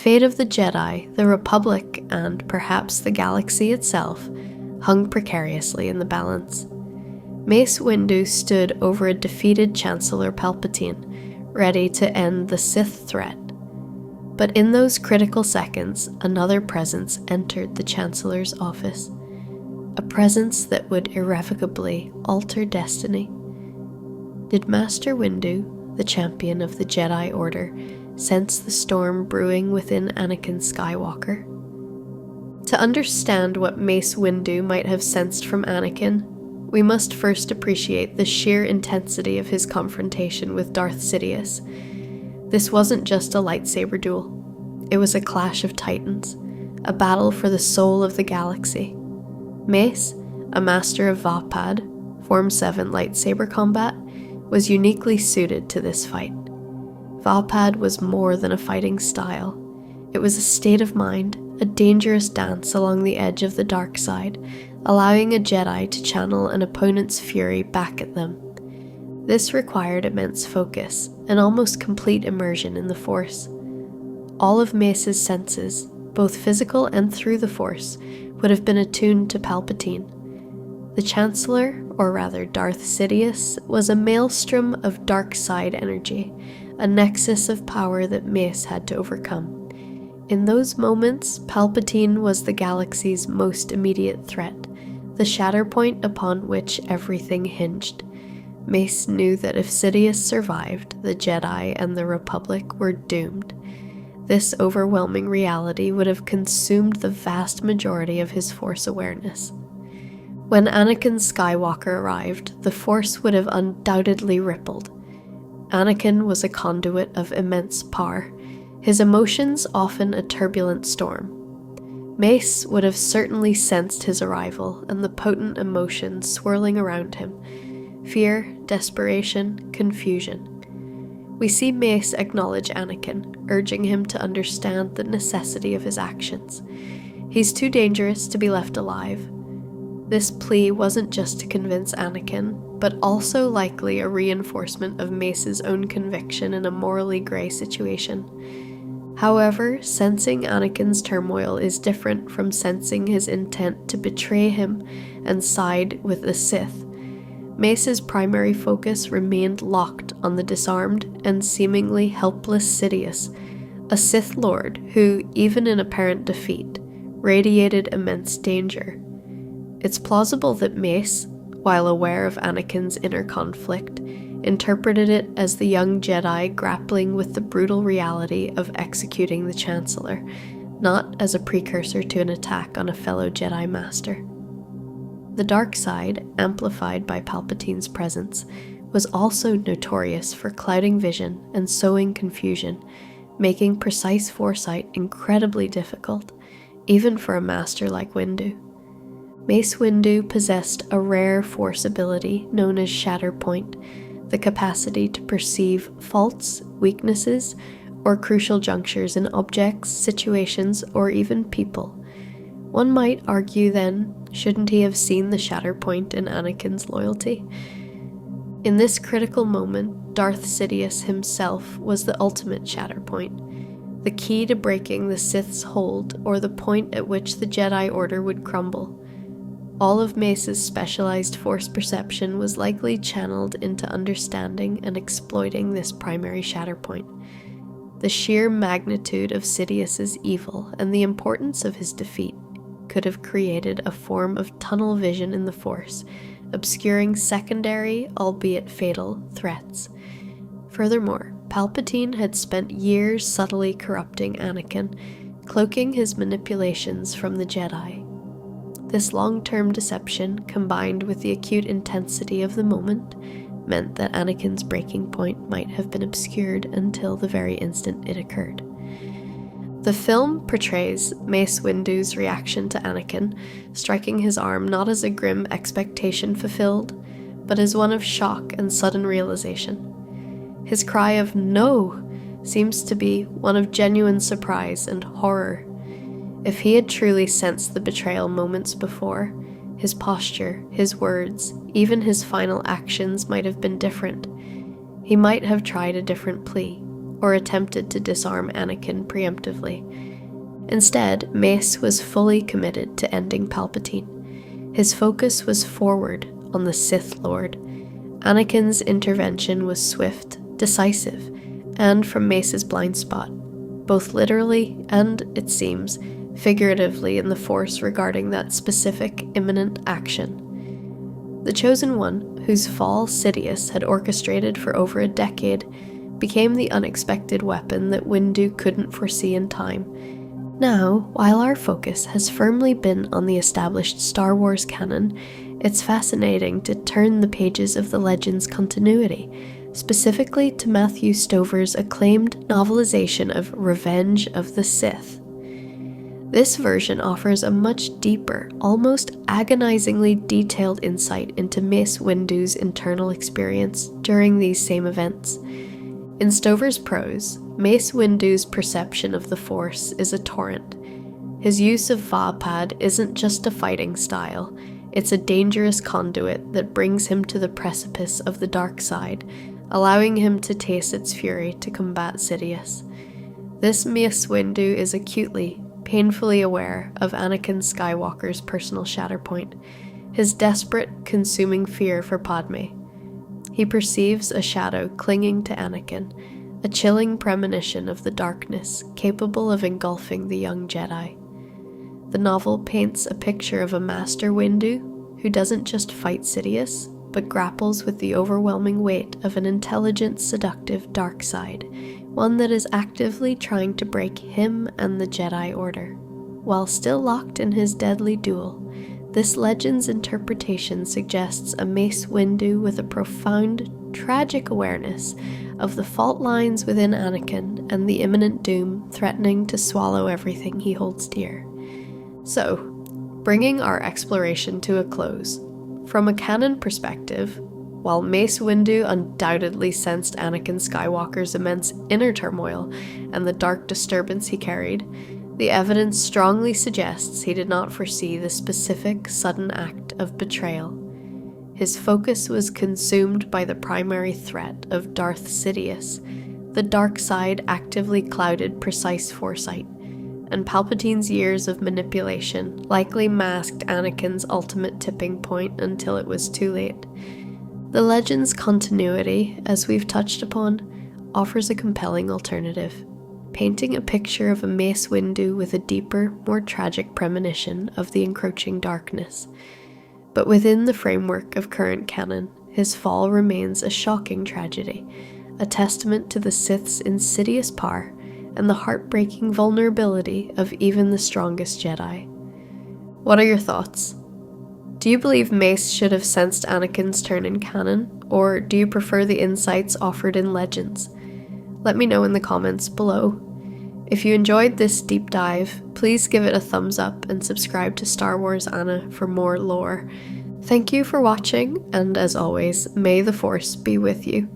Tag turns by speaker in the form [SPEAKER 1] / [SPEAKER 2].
[SPEAKER 1] fate of the Jedi, the Republic, and perhaps the galaxy itself hung precariously in the balance. Mace Windu stood over a defeated Chancellor Palpatine, ready to end the Sith threat. But in those critical seconds, another presence entered the Chancellor's office. A presence that would irrevocably alter destiny. Did Master Windu, the champion of the Jedi Order, sense the storm brewing within Anakin Skywalker? To understand what Mace Windu might have sensed from Anakin, we must first appreciate the sheer intensity of his confrontation with Darth Sidious. This wasn't just a lightsaber duel. It was a clash of titans, a battle for the soul of the galaxy. Mace, a master of Vaapad, Form 7 lightsaber combat, was uniquely suited to this fight. Vaapad was more than a fighting style. It was a state of mind, a dangerous dance along the edge of the dark side, allowing a Jedi to channel an opponent's fury back at them. This required immense focus, and almost complete immersion in the Force. All of Mace's senses, both physical and through the Force, would have been attuned to Palpatine. The Chancellor, or rather Darth Sidious, was a maelstrom of dark side energy, a nexus of power that Mace had to overcome. In those moments, Palpatine was the galaxy's most immediate threat, the shatterpoint upon which everything hinged. Mace knew that if Sidious survived, the Jedi and the Republic were doomed. This overwhelming reality would have consumed the vast majority of his Force awareness. When Anakin Skywalker arrived, the Force would have undoubtedly rippled. Anakin was a conduit of immense power, his emotions often a turbulent storm. Mace would have certainly sensed his arrival and the potent emotions swirling around him: fear, desperation, confusion. We see Mace acknowledge Anakin, urging him to understand the necessity of his actions. He's too dangerous to be left alive. This plea wasn't just to convince Anakin, but also likely a reinforcement of Mace's own conviction in a morally grey situation. However, sensing Anakin's turmoil is different from sensing his intent to betray him and side with the Sith. Mace's primary focus remained locked on the disarmed and seemingly helpless Sidious, a Sith Lord who, even in apparent defeat, radiated immense danger. It's plausible that Mace, while aware of Anakin's inner conflict, interpreted it as the young Jedi grappling with the brutal reality of executing the Chancellor, not as a precursor to an attack on a fellow Jedi Master. The dark side, amplified by Palpatine's presence, was also notorious for clouding vision and sowing confusion, making precise foresight incredibly difficult, even for a master like Windu. Mace Windu possessed a rare Force ability known as shatterpoint, the capacity to perceive faults, weaknesses, or crucial junctures in objects, situations, or even people. One might argue then, shouldn't he have seen the shatterpoint in Anakin's loyalty? In this critical moment, Darth Sidious himself was the ultimate shatterpoint, the key to breaking the Sith's hold or the point at which the Jedi Order would crumble. All of Mace's specialized Force perception was likely channeled into understanding and exploiting this primary shatterpoint. The sheer magnitude of Sidious's evil and the importance of his defeat could have created a form of tunnel vision in the Force, obscuring secondary, albeit fatal, threats. Furthermore, Palpatine had spent years subtly corrupting Anakin, cloaking his manipulations from the Jedi. This long-term deception, combined with the acute intensity of the moment, meant that Anakin's breaking point might have been obscured until the very instant it occurred. The film portrays Mace Windu's reaction to Anakin, striking his arm not as a grim expectation fulfilled, but as one of shock and sudden realization. His cry of "No!" seems to be one of genuine surprise and horror. If he had truly sensed the betrayal moments before, his posture, his words, even his final actions might have been different. He might have tried a different plea, or attempted to disarm Anakin preemptively. Instead, Mace was fully committed to ending Palpatine. His focus was forward on the Sith Lord. Anakin's intervention was swift, decisive, and from Mace's blind spot, both literally and, it seems, figuratively in the Force regarding that specific, imminent action. The Chosen One, whose fall Sidious had orchestrated for over a decade, became the unexpected weapon that Windu couldn't foresee in time. Now, while our focus has firmly been on the established Star Wars canon, it's fascinating to turn the pages of the Legends continuity, specifically to Matthew Stover's acclaimed novelization of Revenge of the Sith. This version offers a much deeper, almost agonizingly detailed insight into Mace Windu's internal experience during these same events. In Stover's prose, Mace Windu's perception of the Force is a torrent. His use of Vaapad isn't just a fighting style, it's a dangerous conduit that brings him to the precipice of the dark side, allowing him to taste its fury to combat Sidious. This Mace Windu is acutely, painfully aware of Anakin Skywalker's personal shatterpoint, his desperate, consuming fear for Padme. He perceives a shadow clinging to Anakin, a chilling premonition of the darkness capable of engulfing the young Jedi. The novel paints a picture of a Master Windu who doesn't just fight Sidious, but grapples with the overwhelming weight of an intelligent, seductive dark side, one that is actively trying to break him and the Jedi Order. While still locked in his deadly duel, this Legend's interpretation suggests a Mace Windu with a profound, tragic awareness of the fault lines within Anakin and the imminent doom threatening to swallow everything he holds dear. So, bringing our exploration to a close, from a canon perspective, while Mace Windu undoubtedly sensed Anakin Skywalker's immense inner turmoil and the dark disturbance he carried, the evidence strongly suggests he did not foresee the specific, sudden act of betrayal. His focus was consumed by the primary threat of Darth Sidious. The dark side actively clouded precise foresight, and Palpatine's years of manipulation likely masked Anakin's ultimate tipping point until it was too late. The Legend's continuity, as we've touched upon, offers a compelling alternative, painting a picture of a Mace Windu with a deeper, more tragic premonition of the encroaching darkness. But within the framework of current canon, his fall remains a shocking tragedy, a testament to the Sith's insidious power and the heartbreaking vulnerability of even the strongest Jedi. What are your thoughts? Do you believe Mace should have sensed Anakin's turn in canon, or do you prefer the insights offered in Legends? Let me know in the comments below. If you enjoyed this deep dive, please give it a thumbs up and subscribe to Star Wars Anna for more lore. Thank you for watching, and as always, may the Force be with you.